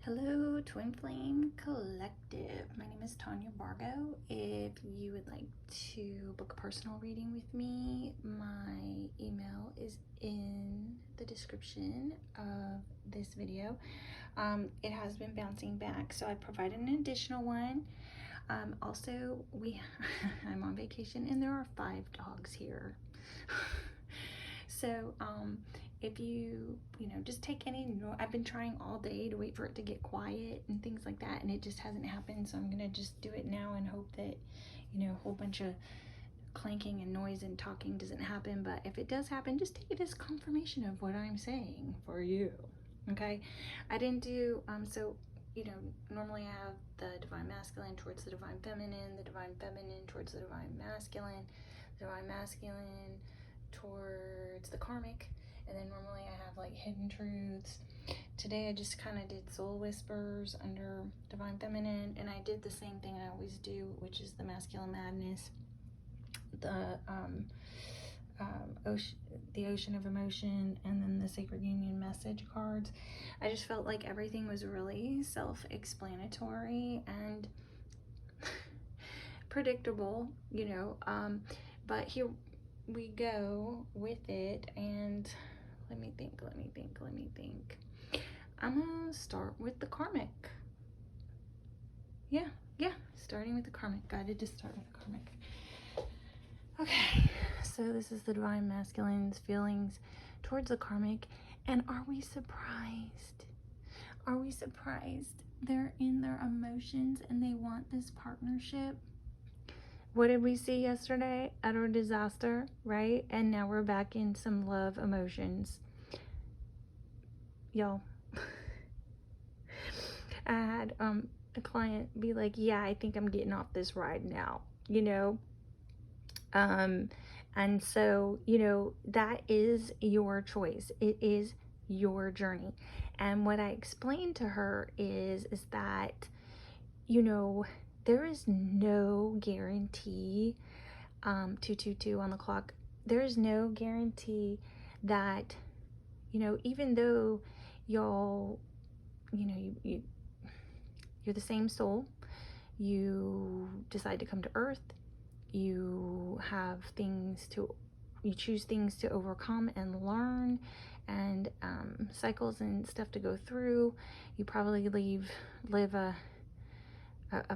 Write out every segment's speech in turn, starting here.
Hello, TwinFlame Collective. My name is TarotReading. If you would like to book a personal reading with me, my email is in the description of this video. It has been bouncing back, so I provided an additional one. Also, I'm on vacation and there are 5 dogs here. So, if you just take any I've been trying all day to wait for it to get quiet and things like that, and it just hasn't happened, so I'm gonna just do it now and hope that a whole bunch of clanking and noise and talking doesn't happen. But if it does happen, just take it as confirmation of what I'm saying for you. Okay, I didn't do so normally I have the Divine Masculine towards the Divine Feminine, the Divine Feminine towards the Divine Masculine, the Divine Masculine towards the Karmic, and then normally I have like hidden truths. Today I just kind of did soul whispers under Divine Feminine, and I did the same thing I always do, which is the masculine madness, the ocean of emotion, and then the sacred union message cards. I just felt like everything was really self-explanatory and predictable, but here we go with it. And let me think. I'm gonna start with the Karmic. Yeah, starting with the Karmic. Guided to start with the Karmic. Okay, so this is the Divine Masculine's feelings towards the Karmic. And are we surprised? Are we surprised? They're in their emotions and they want this partnership. What did we see yesterday? Utter disaster, right? And now we're back in some love emotions. Y'all, I had a client be like, yeah, I think I'm getting off this ride now, and so, that is your choice. It is your journey. And what I explained to her is that, there is no guarantee, 222 on the clock, there is no guarantee that, even though y'all, you're the same soul, you decide to come to Earth, you have you choose things to overcome and learn, and cycles and stuff to go through. You probably live a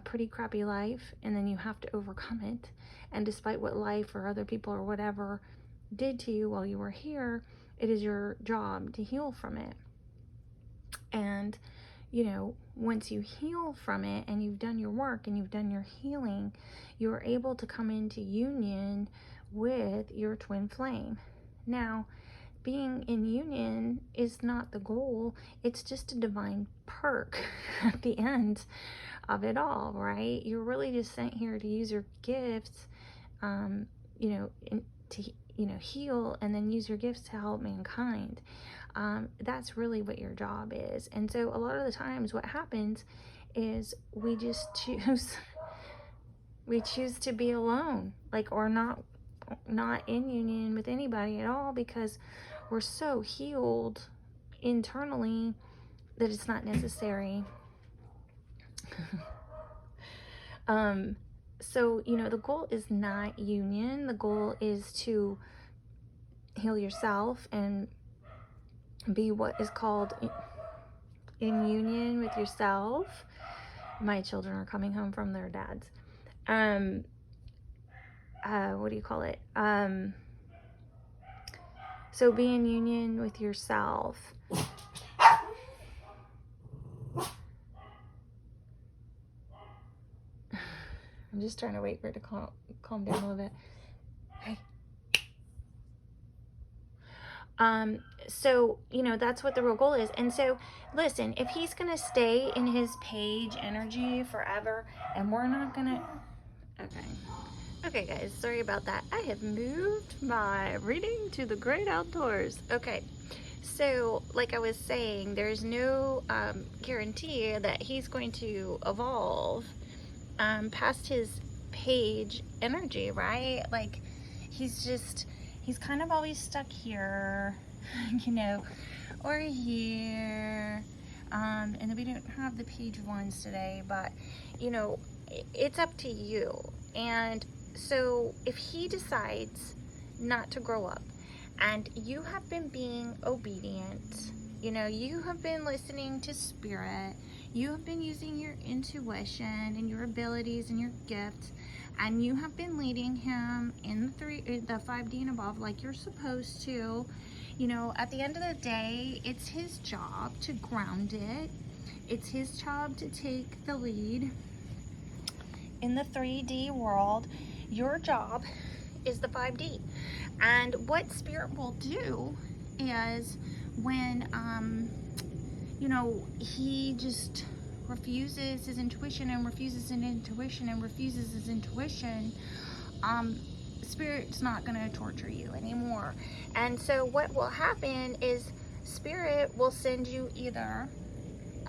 pretty crappy life, and then you have to overcome it. And despite what life or other people or whatever did to you while you were here, it is your job to heal from it. And once you heal from it and you've done your work and you've done your healing, you're able to come into union with your twin flame. Now, being in union is not the goal. It's just a divine perk at the end of it all, right? You're really just sent here to use your gifts, to heal, and then use your gifts to help mankind. That's really what your job is. And so a lot of the times what happens is we just choose to be alone, or not in union with anybody at all, because we're so healed internally that it's not necessary. So the goal is not union. The goal is to heal yourself and be what is called in union with yourself. My children are coming home from their dads. What do you call it? So be in union with yourself. I'm just trying to wait for it to calm down a little bit. Hey. So, that's what the real goal is. And so, listen, if he's going to stay in his page energy forever, and we're not going to... Okay, guys, sorry about that. I have moved my reading to the great outdoors. Okay, so like I was saying, there's no guarantee that he's going to evolve past his page energy, right? He's kind of always stuck here, or here, and we don't have the page ones today, but you know, it's up to you. And so if he decides not to grow up, and you have been being obedient, you know, you have been listening to spirit, you have been using your intuition and your abilities and your gifts, and you have been leading him in the 5D and above like you're supposed to, you know, at the end of the day, it's his job to ground it. It's his job to take the lead in the 3D world. Your job is the 5D. And what spirit will do is when, you know, he just refuses his intuition and refuses his intuition and refuses his intuition, spirit's not going to torture you anymore. And so what will happen is spirit will send you either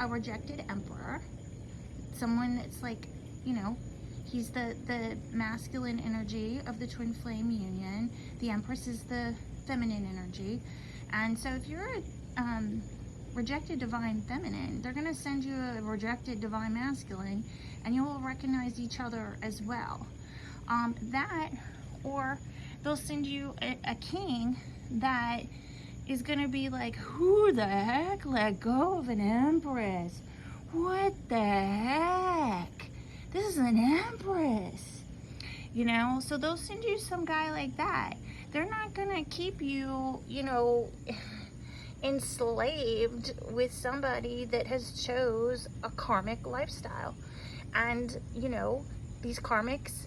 a rejected emperor, someone that's like, you know, he's the masculine energy of the twin flame union. The Empress is the feminine energy. And so if you're a rejected divine feminine, they're going to send you a rejected divine masculine, and you will recognize each other as well. That, or they'll send you a king that is going to be like, who the heck let go of an empress? What the heck? This is an empress, you know? So they'll send you some guy like that. They're not gonna keep you, you know, enslaved with somebody that has chose a karmic lifestyle. And, you know, these karmics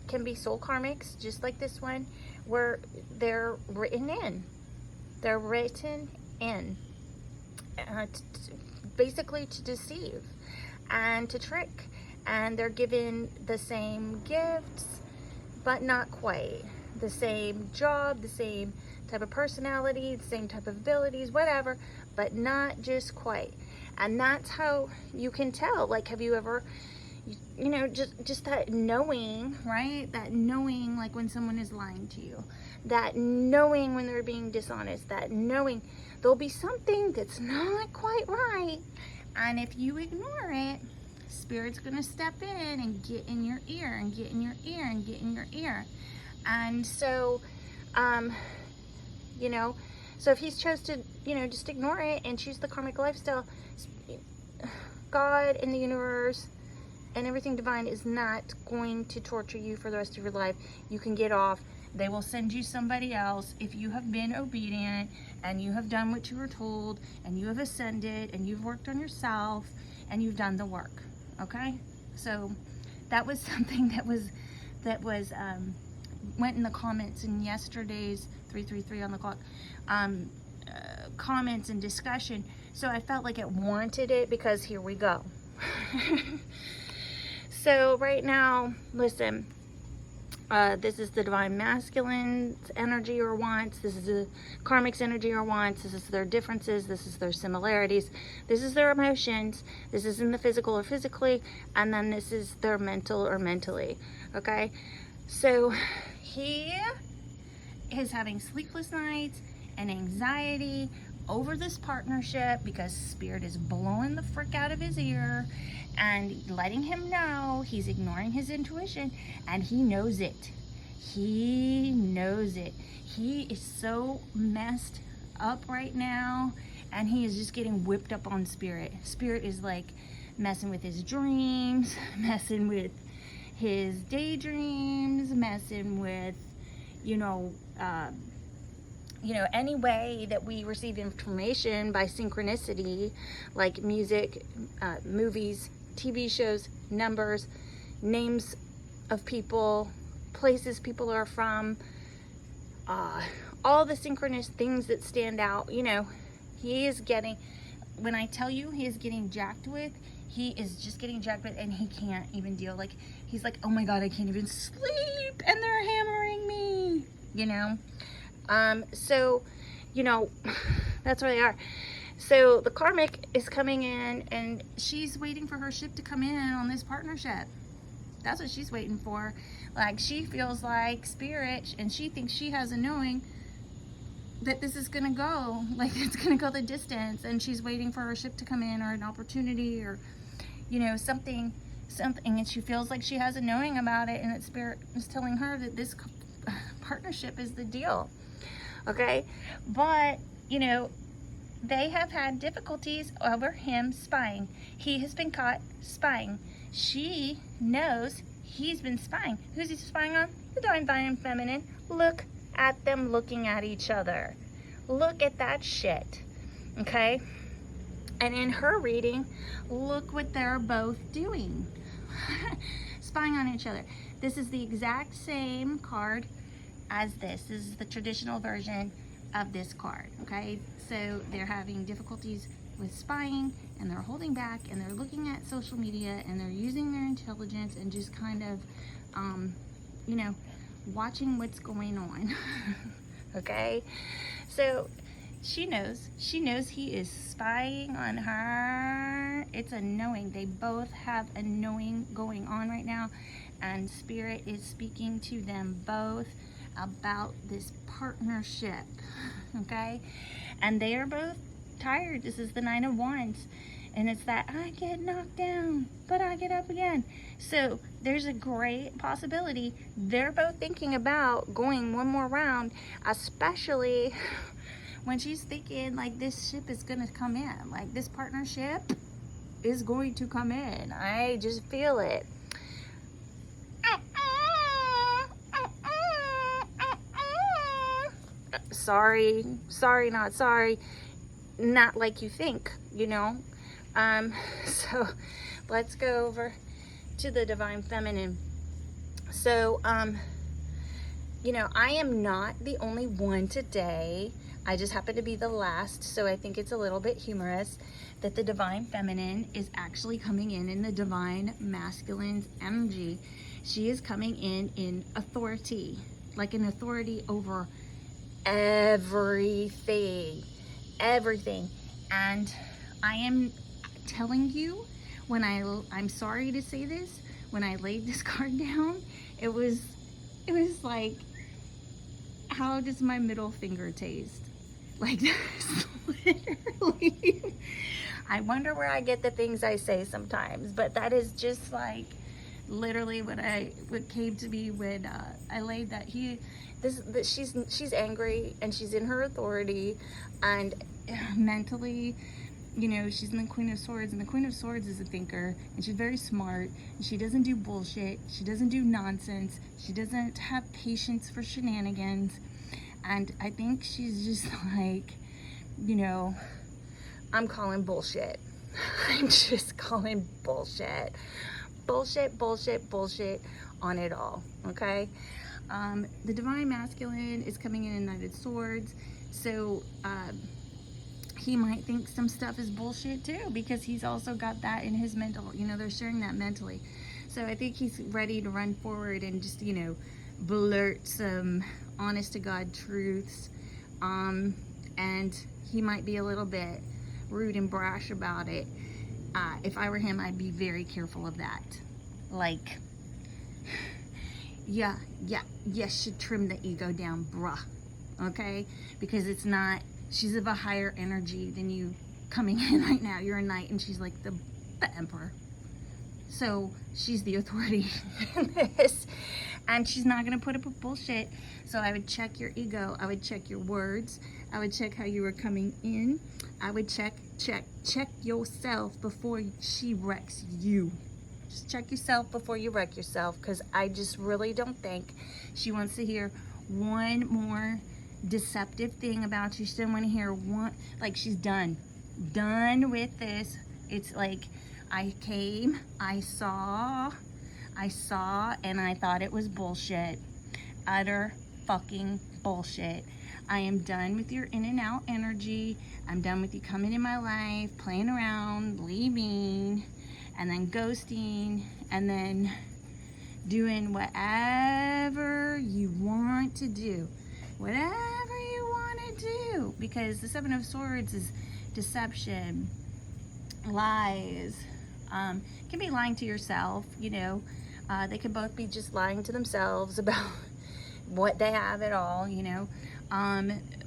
can be soul karmics, just like this one, where they're written in. They're written in, basically to deceive and to trick. And they're given the same gifts, but not quite. The same job, the same type of personality, the same type of abilities, whatever, but not just quite. And that's how you can tell. Like, have you ever, you know, just that knowing, right? That knowing, like when someone is lying to you. That knowing when they're being dishonest. That knowing there'll be something that's not quite right. And if you ignore it, Spirit's going to step in and get in your ear and get in your ear and get in your ear. And so, you know, so if he's chose to, you know, just ignore it and choose the karmic lifestyle, God and the universe and everything divine is not going to torture you for the rest of your life. You can get off. They will send you somebody else if you have been obedient and you have done what you were told and you have ascended and you've worked on yourself and you've done the work. Okay? So that was something that went in the comments in yesterday's 333 on the clock comments and discussion. So I felt like it warranted it because here we go. So right now, listen, this is the divine masculine's energy or wants. This is the karmic's energy or wants. This is their differences. This is their similarities. This is their emotions. This is in the physical or physically. And then this is their mental or mentally. Okay? So he is having sleepless nights and anxiety over this partnership because Spirit is blowing the frick out of his ear and letting him know he's ignoring his intuition, and he knows it. He knows it. He is so messed up right now, and he is just getting whipped up on Spirit. Spirit is like messing with his dreams, messing with his daydreams, messing with, you know, any way that we receive information by synchronicity, like music, movies, TV shows, numbers, names of people, places people are from, all the synchronous things that stand out. You know, he is getting, when I tell you he is getting jacked with, he is just getting jacked with, and he can't even deal. Like, he's like, oh my God, I can't even sleep, and they're hammering me, you know? So, you know, that's where they are. So the karmic is coming in, and she's waiting for her ship to come in on this partnership. That's what she's waiting for. Like, she feels like Spirit, and she thinks she has a knowing that this is gonna go, like it's gonna go the distance, and she's waiting for her ship to come in, or an opportunity, or you know, something, and she feels like she has a knowing about it, and that Spirit is telling her that this partnership is the deal. Okay, but you know, they have had difficulties over him spying. He has been caught spying. She knows he's been spying. Who's he spying on? The Divine Feminine. Look at them looking at each other. Look at that shit. Okay? And in her reading, look what they're both doing. Spying on each other. This is the exact same card as this. This is the traditional version of this card. Okay? So they're having difficulties with spying, and they're holding back, and they're looking at social media, and they're using their intelligence and just kind of, you know, watching what's going on. Okay? So she knows he is spying on her. It's a knowing. They both have a knowing going on right now, and Spirit is speaking to them both about this partnership. Okay? And they are both tired. This is the Nine of Wands, and it's that I get knocked down but I get up again. So there's a great possibility they're both thinking about going one more round, especially when she's thinking like this ship is gonna come in, like this partnership is going to come in. I just feel it. Sorry, not sorry. Not like you think, you know. So let's go over to the Divine Feminine. So, you know, I am not the only one today. I just happen to be the last, so I think it's a little bit humorous that the Divine Feminine is actually coming in the Divine Masculine's energy. She is coming in authority, like an authority over everything. And I am telling you, when I'm sorry to say this, when I laid this card down, it was like, how does my middle finger taste? Like this, literally. I wonder where I get the things I say sometimes, but that is just like literally what came to me when I laid that. She's angry, and she's in her authority, and mentally, you know, she's in the Queen of Swords, and the Queen of Swords is a thinker, and she's very smart, and she doesn't do bullshit, she doesn't do nonsense, she doesn't have patience for shenanigans, and I think she's just like, you know, I'm calling bullshit. I'm just calling bullshit. Bullshit on it all, okay? The Divine Masculine is coming in Knight of Swords, so he might think some stuff is bullshit too, because he's also got that in his mental, you know, they're sharing that mentally. So I think he's ready to run forward and just, you know, blurt some honest to God truths, and he might be a little bit rude and brash about it. If I were him, I'd be very careful of that. Like, yeah, should trim the ego down, bruh. Okay? Because it's not, she's of a higher energy than you coming in right now. You're a knight, and she's like the emperor. So she's the authority in this. And she's not going to put up with bullshit. So I would check your ego. I would check your words. I would check how you were coming in. I would check yourself before she wrecks you. Just check yourself before you wreck yourself, because I just really don't think she wants to hear one more deceptive thing about you. She doesn't want to hear one, like, she's done with this. It's like, I came, I saw, and I thought it was bullshit. Utter fucking bullshit. I am done with your in and out energy. I'm done with you coming in my life, playing around, leaving, and then ghosting, and then doing whatever you want to do. Whatever you want to do. Because the Seven of Swords is deception, lies. Can be lying to yourself, you know. They could both be just lying to themselves about what they have at all, you know.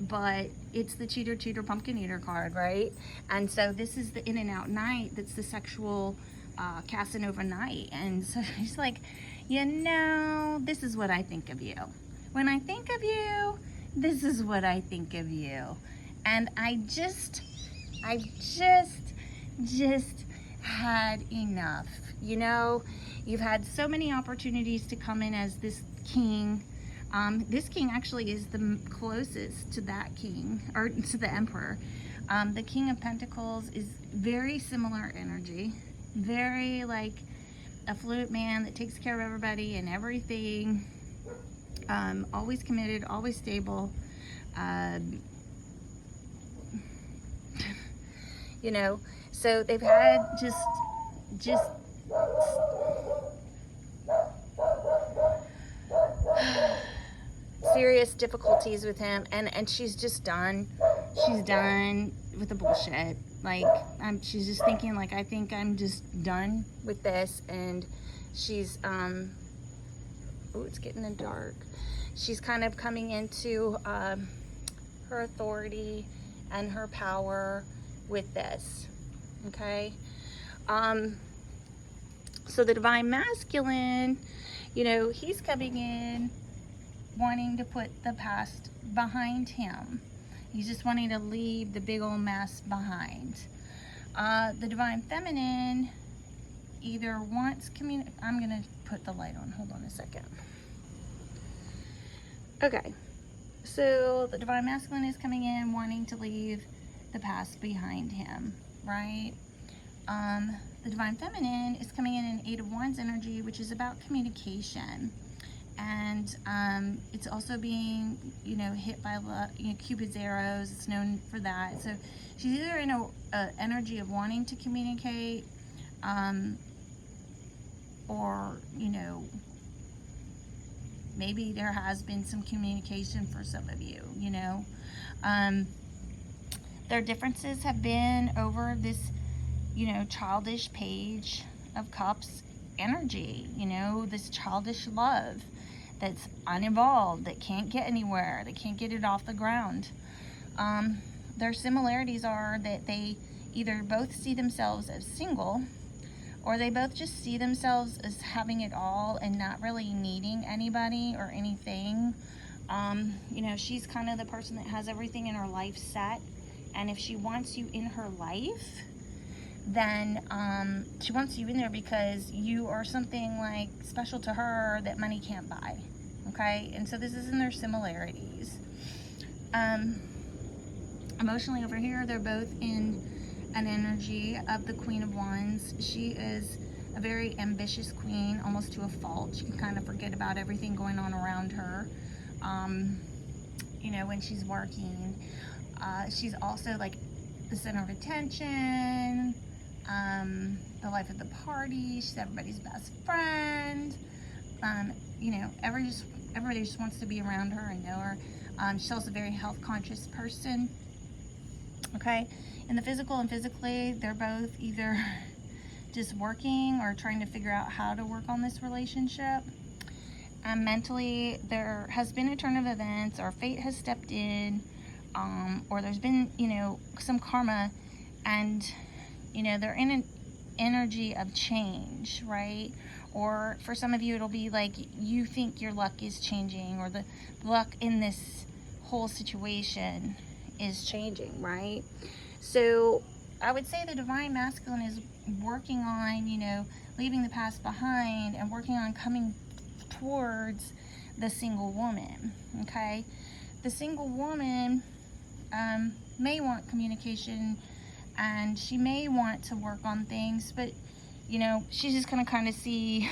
but it's the cheater, pumpkin eater card, right? And so this is the in and out night. That's the sexual Casanova night. And so he's like, you know, this is what I think of you. When I think of you, this is what I think of you. And I've just had enough. You know, you've had so many opportunities to come in as this king. This king actually is the closest to that king, or to the emperor. The King of Pentacles is very similar energy, very like a fluid man that takes care of everybody and everything, always committed, always stable. You know, so they've had just serious difficulties with him, and she's just done. She's done with the bullshit. Like, she's just thinking, like, I think I'm just done with this. And she's oh, it's getting dark. She's kind of coming into her authority and her power with this. Okay. So the Divine Masculine, you know, he's coming in wanting to put the past behind him. He's just wanting to leave the big old mess behind. The Divine Feminine either wants I'm gonna put the light on, hold on a second. Okay, so the Divine Masculine is coming in wanting to leave the past behind him, right? The Divine Feminine is coming in Eight of Wands energy, which is about communication. And it's also being, you know, hit by Cupid's arrows. It's known for that. So she's either in a energy of wanting to communicate, or, you know, maybe there has been some communication for some of you, you know. Their differences have been over this, you know, childish Page of Cups energy, you know, this childish love that's uninvolved, that can't get anywhere, that can't get it off the ground. Their similarities are that they either both see themselves as single, or they both just see themselves as having it all and not really needing anybody or anything. You know, she's kind of the person that has everything in her life set, and if she wants you in her life, then she wants you in there because you are something like special to her that money can't buy. Okay, and so this is in their similarities. Emotionally over here, they're both in an energy of the Queen of Wands. She is a very ambitious queen, almost to a fault. She can kind of forget about everything going on around her, you know, when she's working. She's also like the center of attention, the life of the party. She's everybody's best friend. You know, everybody just wants to be around her and know her. She's also a very health conscious person. Okay, in the physical and physically, they're both either just working or trying to figure out how to work on this relationship. Mentally, there has been a turn of events, or fate has stepped in, or there's been, you know, some karma, and, you know, they're in an energy of change, right? Or for some of you, it'll be like you think your luck is changing, or the luck in this whole situation is changing, right? So I would say the Divine Masculine is working on, you know, leaving the past behind and working on coming towards the single woman. Okay, the single woman may want communication, and she may want to work on things, but, you know, she's just gonna kind of see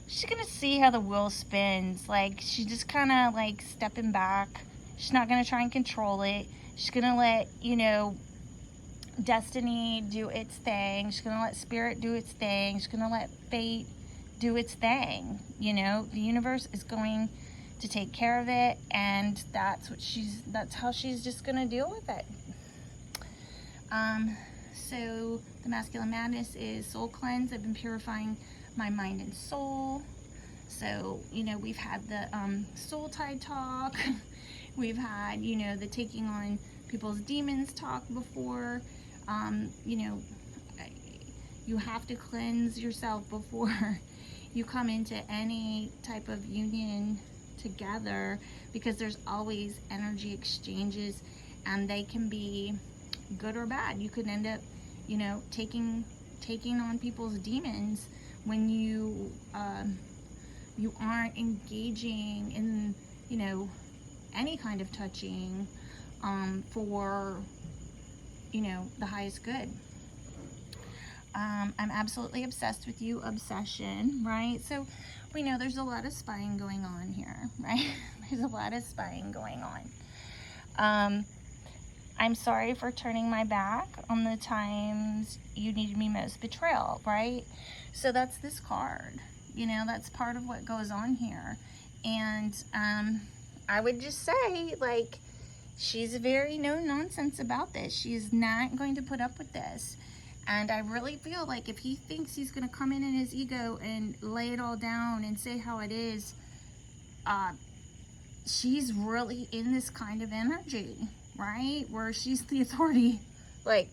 she's gonna see how the wheel spins. Like, she's just kind of like stepping back. She's not gonna try and control it. She's gonna let, you know, destiny do its thing. She's gonna let spirit do its thing. She's gonna let fate do its thing. You know, the universe is going to take care of it, and that's how she's just gonna deal with it. So the masculine madness is soul cleanse. I've been purifying my mind and soul. So, you know, we've had the soul tide talk. We've had, you know, the taking on people's demons talk before. You know, you have to cleanse yourself before you come into any type of union together, because there's always energy exchanges, and they can be good or bad. You could end up, you know, taking on people's demons when you you aren't engaging in, you know, any kind of touching for, you know, the highest good. I'm absolutely obsessed with you, obsession, right? So we know there's a lot of spying going on here, right? There's a lot of spying going on. I'm sorry for turning my back on the times you needed me most. Betrayal, right? So that's this card. You know, that's part of what goes on here. And I would just say, like, she's very no nonsense about this. She's not going to put up with this. And I really feel like if he thinks he's going to come in his ego and lay it all down and say how it is, she's really in this kind of energy, right? Where she's the authority. Like,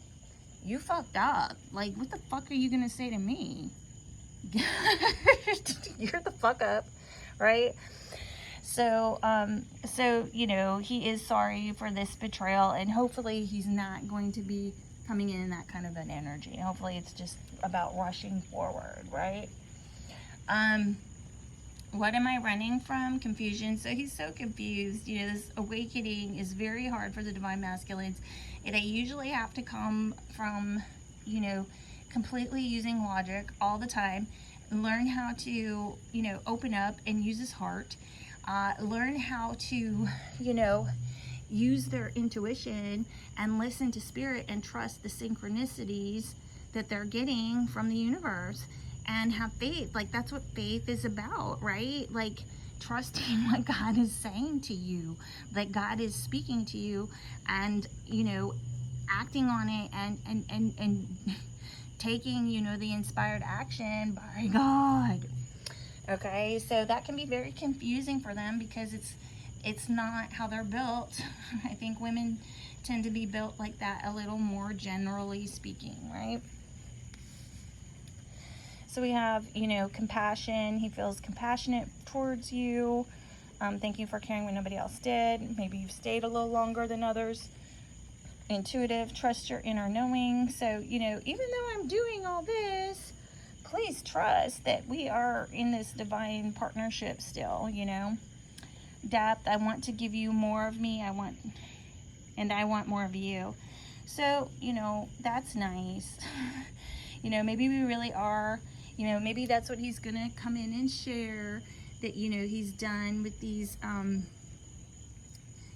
you fucked up. Like, what the fuck are you going to say to me? You're the fuck up, right? So, you know, he is sorry for this betrayal, and hopefully he's not going to be coming in that kind of an energy. Hopefully it's just about rushing forward, right? What am I running from? Confusion. So he's so confused. You know, this awakening is very hard for the Divine Masculines. They usually have to come from, you know, completely using logic all the time. Learn how to, you know, open up and use his heart. Learn how to, you know, use their intuition and listen to spirit and trust the synchronicities that they're getting from the universe, and have faith. Like, that's what faith is about, right? Like, trusting what God is saying to you, that God is speaking to you, and, you know, acting on it, and taking, you know, the inspired action by God. Okay, so that can be very confusing for them, because it's not how they're built. I think women tend to be built like that a little more, generally speaking, right? So we have, you know, compassion. He feels compassionate towards you. Thank you for caring when nobody else did. Maybe you've stayed a little longer than others. Intuitive, trust your inner knowing. So, you know, even though I'm doing all this, please trust that we are in this divine partnership still, you know. Depth, I want to give you more of me. I want more of you. So, you know, that's nice. You know, maybe we really are, you know, maybe that's what he's gonna come in and share, that, you know, he's done with these,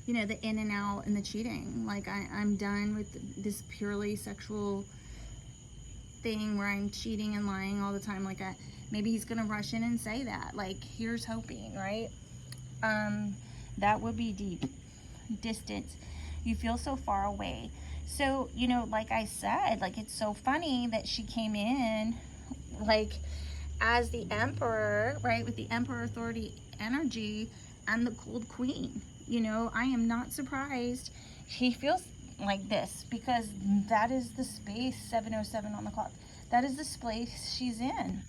you know, the in and out and the cheating. Like, I'm done with this purely sexual thing where I'm cheating and lying all the time. Like, maybe he's gonna rush in and say that. Like, here's hoping, right? That would be deep. Distance. You feel so far away. So, you know, like I said, like, it's so funny that she came in, like, as the Emperor, right, with the Emperor authority energy and the Gold Queen. You know, I am not surprised she feels like this, because that is the space, 7:07 on the clock. That is the space she's in.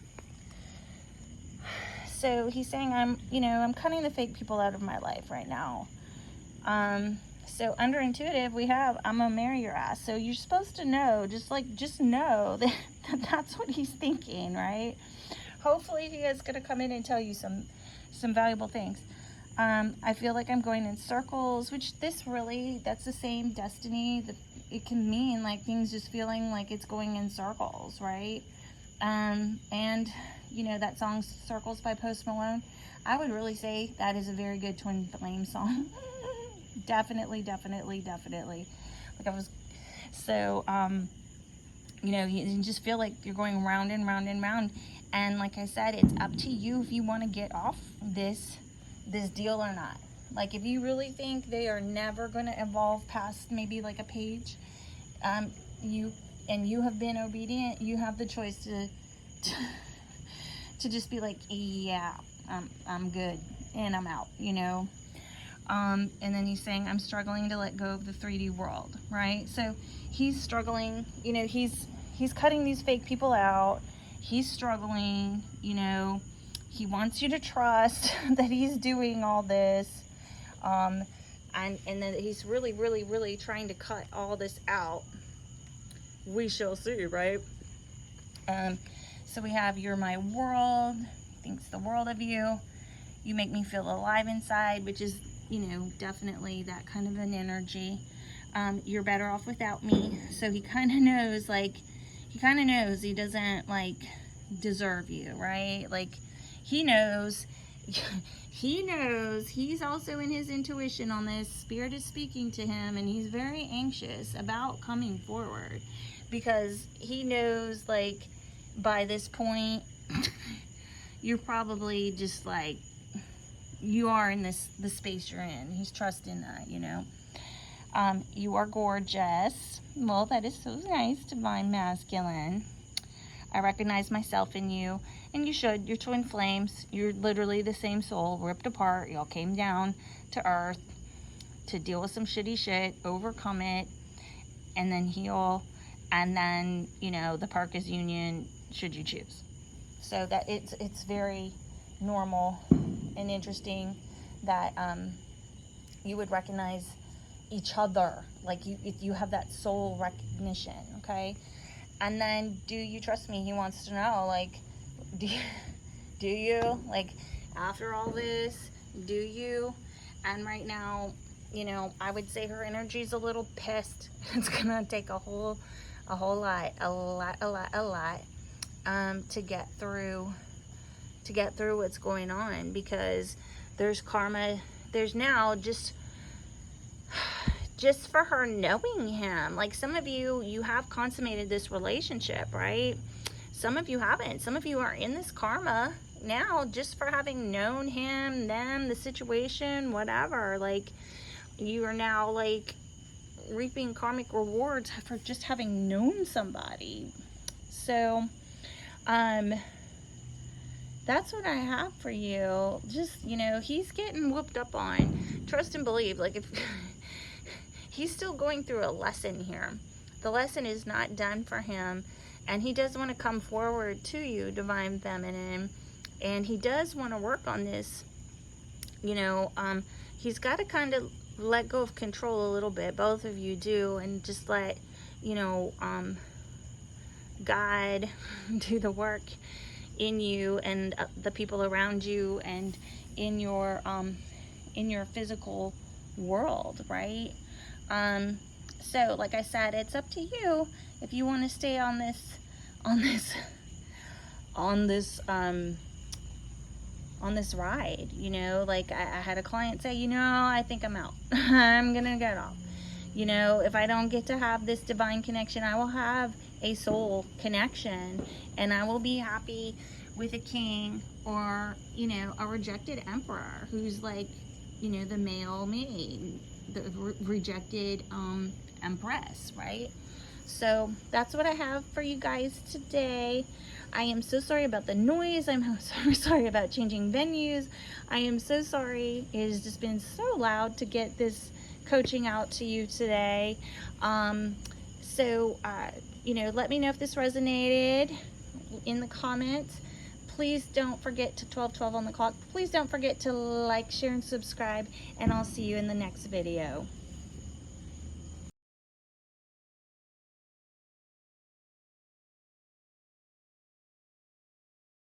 So he's saying, I'm cutting the fake people out of my life right now. So under intuitive, we have, I'm gonna marry your ass. So you're supposed to know, just know that that's what he's thinking, right? Hopefully he is gonna come in and tell you some valuable things. I feel like I'm going in circles, which that's the same destiny. That it can mean, like, things just feeling like it's going in circles, right? And you know, that song Circles by Post Malone, I would really say that is a very good TwinFlame song. Definitely. Like, I was, so, you know, you just feel like you're going round and round and round. And like I said, it's up to you if you want to get off this deal or not. Like, if you really think they are never going to evolve past maybe like a page, you have been obedient, you have the choice to just be like, yeah, I'm good and I'm out, you know. And then he's saying, I'm struggling to let go of the 3D world, right? So he's struggling, you know, he's cutting these fake people out. He's struggling, you know, he wants you to trust that he's doing all this. And then he's really, really, really trying to cut all this out. We shall see, right? So we have, you're my world, thinks the world of you. You make me feel alive inside, which is, you know, definitely that kind of an energy. You're better off without me. So he kind of knows, like, he doesn't, like, deserve you, right? Like, he knows, he's also in his intuition on this. Spirit is speaking to him, and he's very anxious about coming forward because he knows, like, by this point, you're probably just, like, you are in the space you're in. He's trusting that, you know. You are gorgeous. Well, that is so nice, Divine Masculine. I recognize myself in you, and you should. You're twin flames. You're literally the same soul, ripped apart. Y'all came down to Earth to deal with some shitty shit, overcome it, and then heal, and then, you know, the park is union, should you choose. So that it's very normal and interesting that you would recognize each other, like you have that soul recognition, okay? And then, do you trust me? He wants to know, like, do you, like, after all this, do you? And right now, you know, I would say her energy's a little pissed. It's gonna take a whole lot to get through what's going on, because there's karma. There's now just for her knowing him. Like, some of you have consummated this relationship, right? Some of you haven't. Some of you are in this karma now just for having known him, them, the situation, whatever. Like, you are now, like, reaping karmic rewards for just having known somebody. So that's what I have for you. Just, you know, he's getting whooped up on. Trust and believe. Like, if he's still going through a lesson here. The lesson is not done for him, and he does want to come forward to you, Divine Feminine, and he does want to work on this. You know, he's got to kind of let go of control a little bit. Both of you do, and just let, you know, God do the work in you and the people around you and in your physical world, right? So like I said, it's up to you if you want to stay on this ride, you know. Like, I had a client say, you know, I think I'm out. I'm gonna get off. You know, if I don't get to have this divine connection, I will have a soul connection, and I will be happy with a king, or, you know, a rejected emperor who's, like, you know, the male me, the rejected empress, right? So that's what I have for you guys today. I am so sorry about the noise. I'm so sorry about changing venues. I am so sorry. It has just been so loud to get this coaching out to you today. You know, let me know if this resonated in the comments. Please don't forget to 12:12 on the clock. Please don't forget to like, share, and subscribe, and I'll see you in the next video.